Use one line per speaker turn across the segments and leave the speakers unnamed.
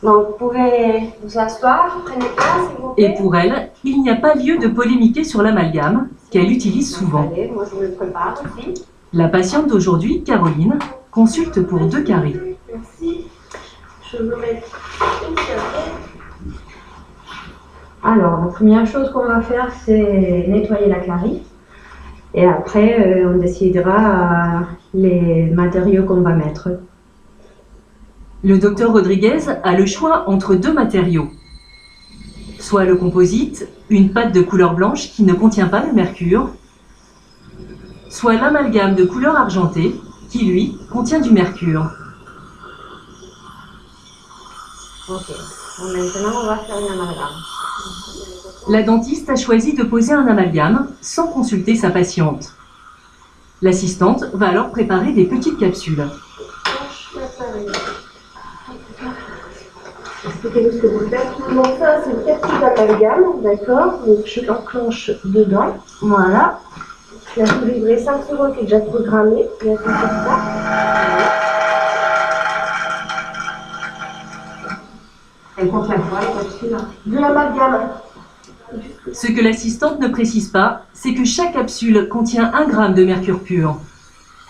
Donc, vous pouvez vous asseoir, prenez place, s'il vous plaît.
Et pour elle, il n'y a pas lieu de polémiquer sur l'amalgame, qu'elle utilise souvent.
Allez, moi je me prépare aussi.
La patiente d'aujourd'hui, Caroline, consulte pour 2 caries.
Merci. Je veux mettre une serviette.
Alors, la première chose qu'on va faire, c'est nettoyer la carie. Et après, on décidera les matériaux qu'on va mettre.
Le docteur Rodriguez a le choix entre 2 matériaux. Soit le composite, une pâte de couleur blanche qui ne contient pas le mercure, soit l'amalgame de couleur argentée qui, lui, contient du mercure.
Ok, donc maintenant on va faire une amalgame.
La dentiste a choisi de poser un amalgame sans consulter sa patiente. L'assistante va alors préparer des petites capsules.
Expliquez-nous ce que vous faites. Donc ça, c'est une capsule d'amalgame, d'accord. Donc je l'enclenche dedans. Voilà. Je la fais vibrer 5 secondes qui est déjà programmée. Il y a tout ça.
Elle contient quoi, la capsule?
De l'amalgame.
Ce que l'assistante ne précise pas, c'est que chaque capsule contient 1 gramme de mercure pur.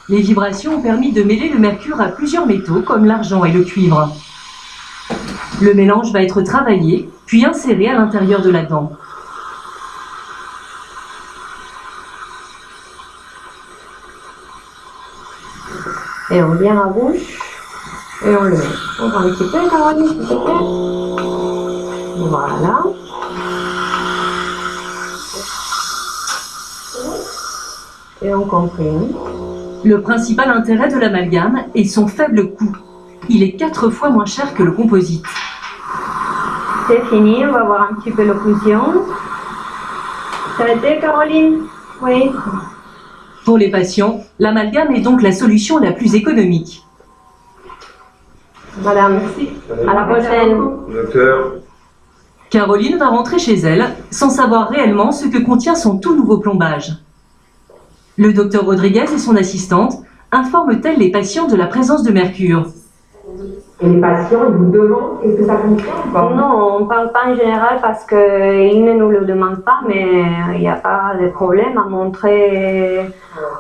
Les vibrations ont permis de mêler le mercure à plusieurs métaux comme l'argent et le cuivre. Le mélange va être travaillé, puis inséré à l'intérieur de la dent.
Et on vient à bouche et on le met. On va un petit peu, Caroline, s'il te plaît. Voilà. Et on comprime.
Le principal intérêt de l'amalgame est son faible coût. Il est 4 fois moins cher que le composite.
C'est fini, on va voir un petit peu l'occlusion. Ça a été, Caroline? Oui.
Pour les patients, l'amalgame est donc la solution la plus économique.
Madame, merci. À la prochaine.
Docteur.
Caroline va rentrer chez elle sans savoir réellement ce que contient son tout nouveau plombage. Le docteur Rodriguez et son assistante informent-elles les patients de la présence de mercure?
Et les patients, ils vous demandent est-ce que ça contient ou pas?
Non, on ne parle pas en général parce qu'ils ne nous le demandent pas, mais il n'y a pas de problème à montrer.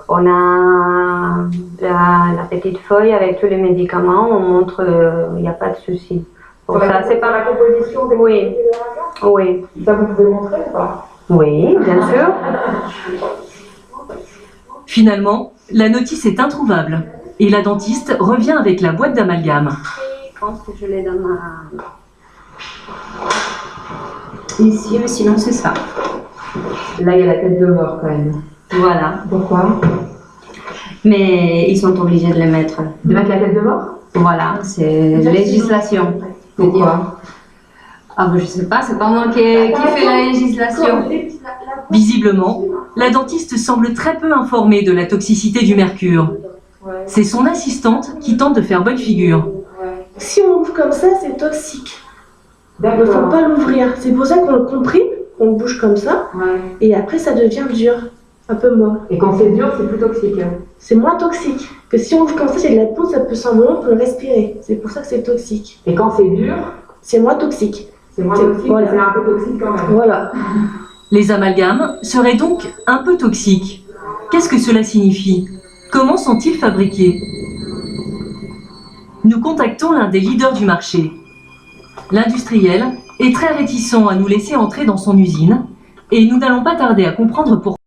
On a la petite feuille avec tous les médicaments, on montre, il n'y a pas de souci. Pour ça, c'est pas
la composition des
Oui, oui.
Ça, vous pouvez montrer ou pas?
Oui, bien sûr.
Finalement, la notice est introuvable et la dentiste revient avec la boîte d'amalgame.
Je pense que je l'ai dans ma...
Ici, mais sinon c'est ça.
Là, il y a la tête de mort quand même.
Voilà.
Pourquoi?
Mais ils sont obligés de le mettre.
De mettre la tête de mort?
Voilà, c'est législation.
Pourquoi?
Ah ben je sais pas, c'est pas moi qui fait la législation.
Visiblement, la dentiste semble très peu informée de la toxicité du mercure. C'est son assistante qui tente de faire bonne figure.
Si on ouvre comme ça, c'est toxique. Il ne faut
D'accord.
pas l'ouvrir. C'est pour ça qu'on le comprime, on le bouge comme ça,
Ouais.
et après ça devient dur, un peu mort.
Et quand c'est dur, c'est plus toxique.
C'est moins toxique que si on ouvre comme ça, c'est de la peau, ça peut s'envoler, on peut le respirer. C'est pour ça que c'est toxique.
Et quand c'est dur,
C'est moins toxique.
c'est moins
C'est-
toxique,
voilà.
mais c'est un peu toxique quand même.
Voilà.
Les amalgames seraient donc un peu toxiques. Qu'est-ce que cela signifie? Comment sont-ils fabriqués? Nous contactons l'un des leaders du marché. L'industriel est très réticent à nous laisser entrer dans son usine et nous n'allons pas tarder à comprendre pourquoi.